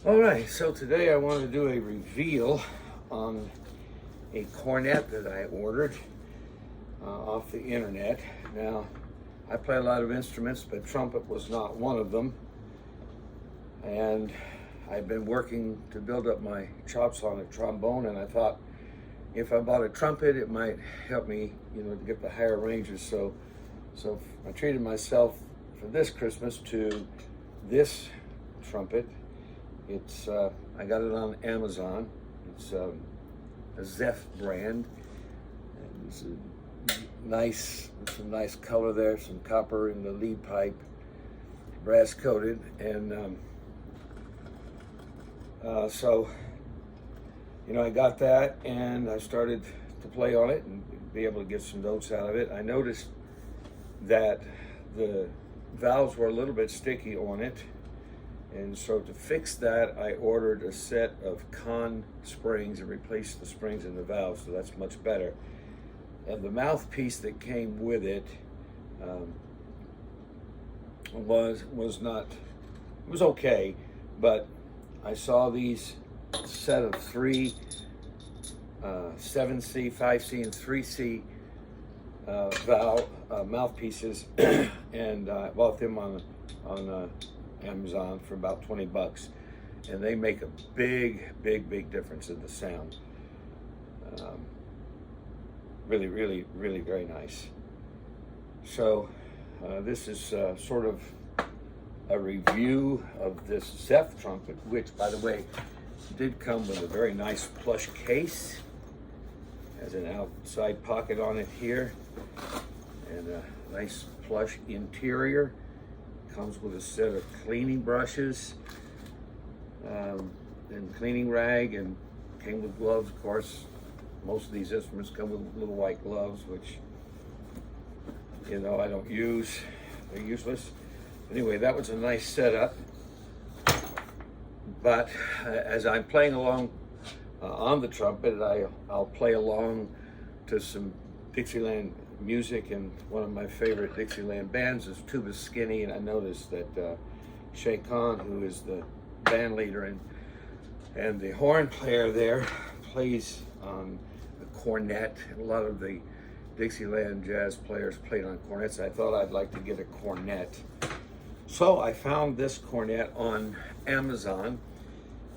All right, so today I want to do a reveal on a cornet that I ordered off the internet. Now, I play a lot of instruments, but trumpet was not one of them. And I've been working to build up my chops on a trombone, and I thought if I bought a trumpet, it might help me, to get the higher ranges. So I treated myself for this Christmas to this trumpet. It's I got it on Amazon. It's a Zeph brand. And it's some nice color there, some copper in the lead pipe, brass coated, and so I got that and I started to play on it and be able to get some notes out of it. I noticed that the valves were a little bit sticky on it. And so to fix that, I ordered a set of con springs and replaced the springs in the valves, so that's much better. And the mouthpiece that came with it was okay, but I saw these set of three 7C, 5C, and 3C valve mouthpieces, and I bought them on Amazon for about 20 bucks, and they make a big difference in the sound. Really very nice. So this is sort of a review of this Zeph trumpet, which, by the way, did come with a very nice plush case. Has an outside pocket on it here, and a nice plush interior. Comes with a set of cleaning brushes and cleaning rag, and came with gloves. Of course, most of these instruments come with little white gloves, which I don't use. They're useless. Anyway, that was a nice setup. But as I'm playing along on the trumpet, I'll play along to some Dixieland music, and one of my favorite Dixieland bands is Tuba Skinny, and I noticed that Shay Khan, who is the band leader and the horn player there, plays on the cornet. A lot of the Dixieland jazz players played on cornets. I thought I'd like to get a cornet. So I found this cornet on Amazon,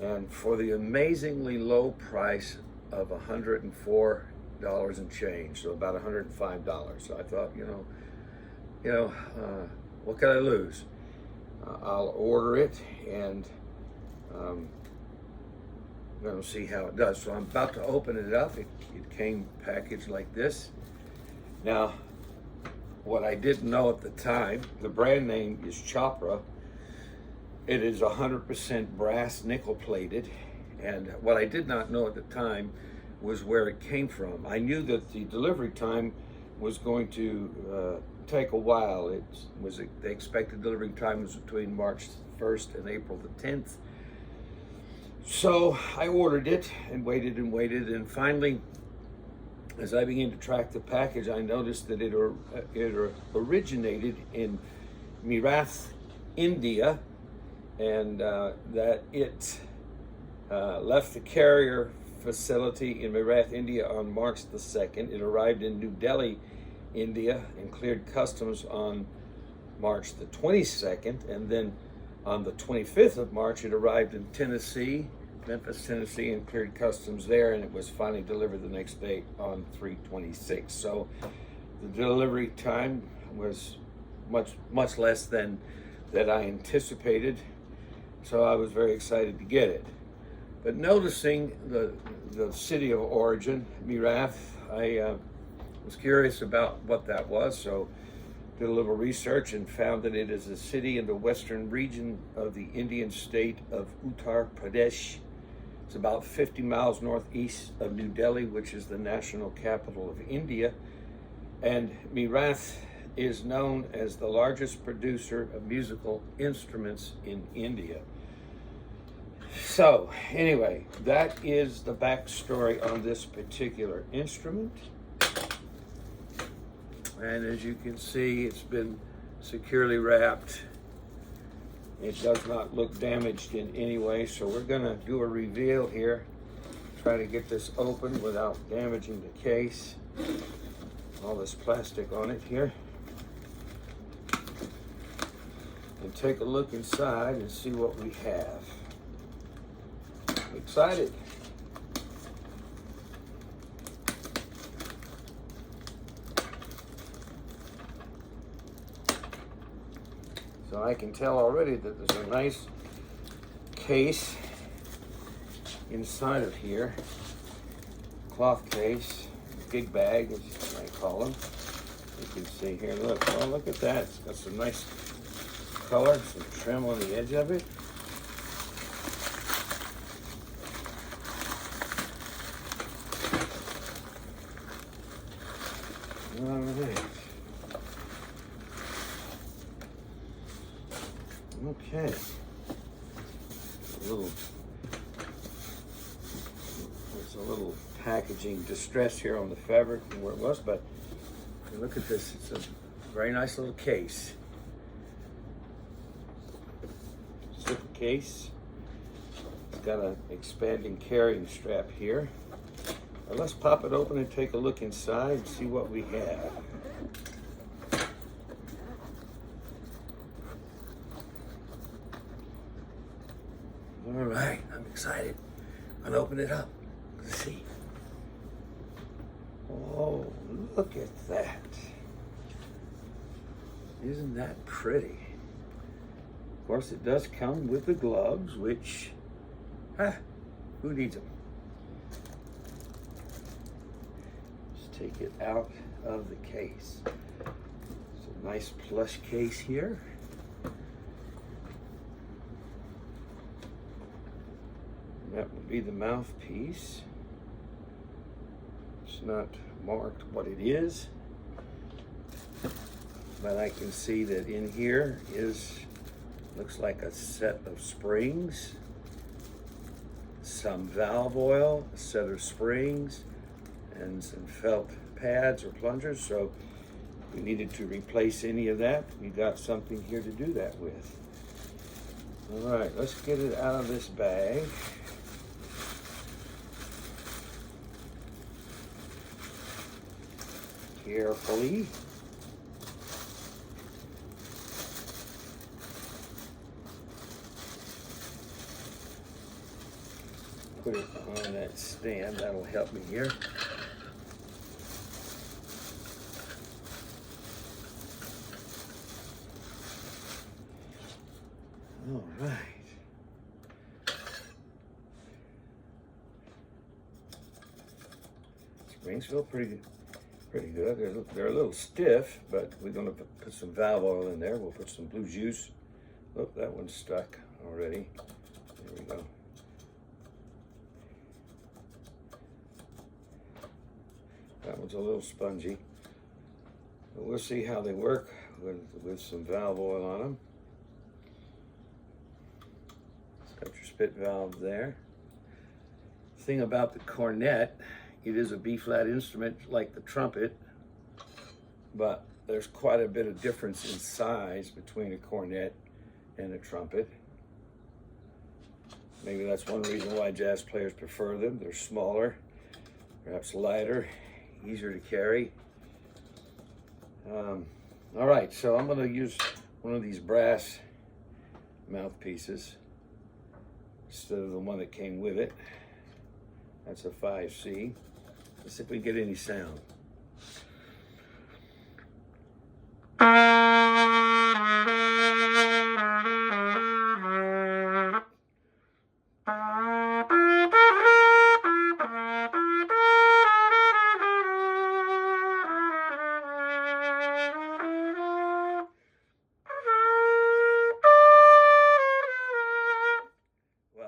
and for the amazingly low price of $104 and change, so about $105. So I thought, what can I lose? I'll order it, and I'm going to see how it does. So I'm about to open it up. It came packaged like this. Now, what I didn't know at the time, the brand name is Chopra. It is 100% brass nickel plated, and what I did not know at the time was where it came from. I knew that the delivery time was going to take a while. The expected delivery time was between March 1st and April the 10th. So I ordered it and waited, and finally, as I began to track the package, I noticed that it originated in Mirath, India, and that it left the carrier facility in Mirath, India on March the 2nd. It arrived in New Delhi, India, and cleared customs on March the 22nd, and then on the 25th of March it arrived in Memphis, Tennessee, and cleared customs there, and it was finally delivered the next day on 3/26. So the delivery time was much less than that I anticipated, so I was very excited to get it. But noticing the city of origin, Mirath, I was curious about what that was, so did a little research and found that it is a city in the western region of the Indian state of Uttar Pradesh. It's about 50 miles northeast of New Delhi, which is the national capital of India. And Mirath is known as the largest producer of musical instruments in India. So anyway, that is the backstory on this particular instrument. And as you can see, it's been securely wrapped It does not look damaged in any way, so we're gonna do a reveal here. Try to get this open without damaging the case. All this plastic on it here. And take a look inside and see what we have. I'm excited. So I can tell already that there's a nice case inside of here. Cloth case, big bag, as you might call them. You can see here, look, oh, look at that. It's got some nice color, some trim on the edge of it. All right. Okay. There's a little packaging distress here on the fabric from where it was, but look at this. It's a very nice little case. Zipper case. It's got an expanding carrying strap here. Now let's pop it open and take a look inside and see what we have. All right, I'm excited. I'll open it up. Let's see. Oh, look at that. Isn't that pretty? Of course, it does come with the gloves, which, who needs them? Just take it out of the case. It's a nice plush case here. That would be the mouthpiece. It's not marked what it is, but I can see that in here looks like a set of springs, some valve oil, a set of springs, and some felt pads or plungers. So if we needed to replace any of that, we got something here to do that with. All right, let's get it out of this bag. Carefully. Put it on that stand, that'll help me here. All right. Springs feel pretty good. They're a little stiff, but we're going to put some valve oil in there. We'll put some blue juice. Look, that one's stuck already. There we go. That one's a little spongy. But we'll see how they work with some valve oil on them. Got your spit valve there. Thing about the cornet, it is a B-flat instrument like the trumpet, but there's quite a bit of difference in size between a cornet and a trumpet. Maybe that's one reason why jazz players prefer them. They're smaller, perhaps lighter, easier to carry. All right, so I'm gonna use one of these brass mouthpieces instead of the one that came with it. That's a 5C. Let's see if we get any sound. Wow,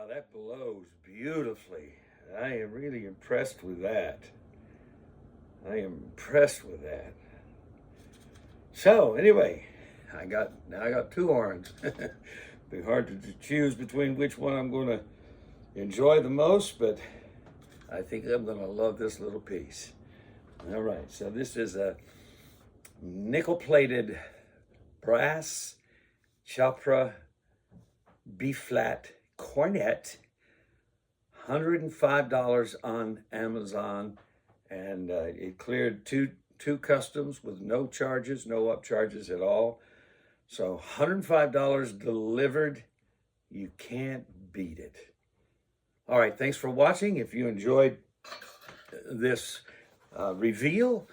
that blows beautifully. I am really impressed with that. I am impressed with that. So anyway, now I got two horns. Be hard to choose between which one I'm going to enjoy the most, but I think I'm going to love this little piece. All right, so this is a nickel-plated brass Chopra B-flat cornet, $105 on Amazon, and it cleared two customs with no charges, no upcharges at all. So $105 delivered. You can't beat it. All right, thanks for watching. If you enjoyed this reveal,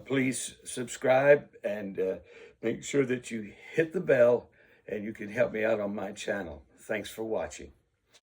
please subscribe and make sure that you hit the bell, and you can help me out on my channel. Thanks for watching.